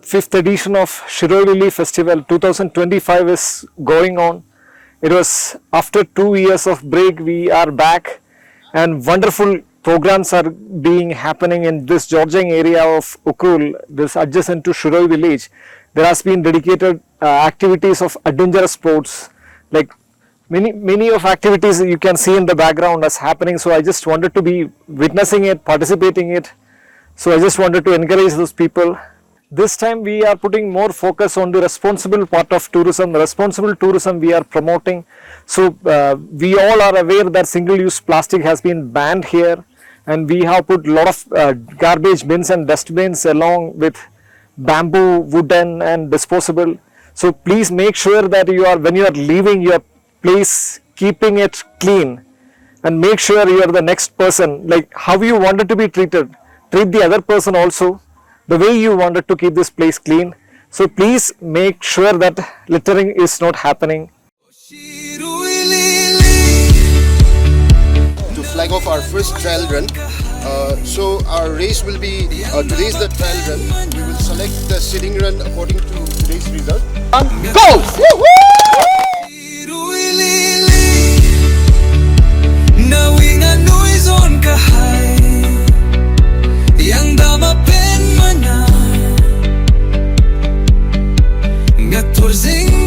fifth edition of Shirui Festival 2025 is going on. It was after 2 years of break, we are back, and wonderful programs are being happening in this Jorjeng area of Ukul, this adjacent to Shirui village. There has been dedicated activities of adventurous sports, like many of activities you can see in the background as happening. So I just wanted to be witnessing it, participating it. So I just wanted to encourage those people. This time we are putting more focus on the responsible part of tourism. The responsible tourism we are promoting. So we all are aware that single-use plastic has been banned here, and we have put a lot of garbage bins and dustbins along with bamboo, wooden and disposable. So please make sure that when you are leaving your place, keeping it clean, and make sure you are the next person, like how you wanted to be treated. Treat the other person also the way you wanted to keep this place clean. So please make sure that littering is not happening. To flag off our first trial run, so our race will be, today is the trial run. We will select the sitting run according to today's result. Go! Jorjeng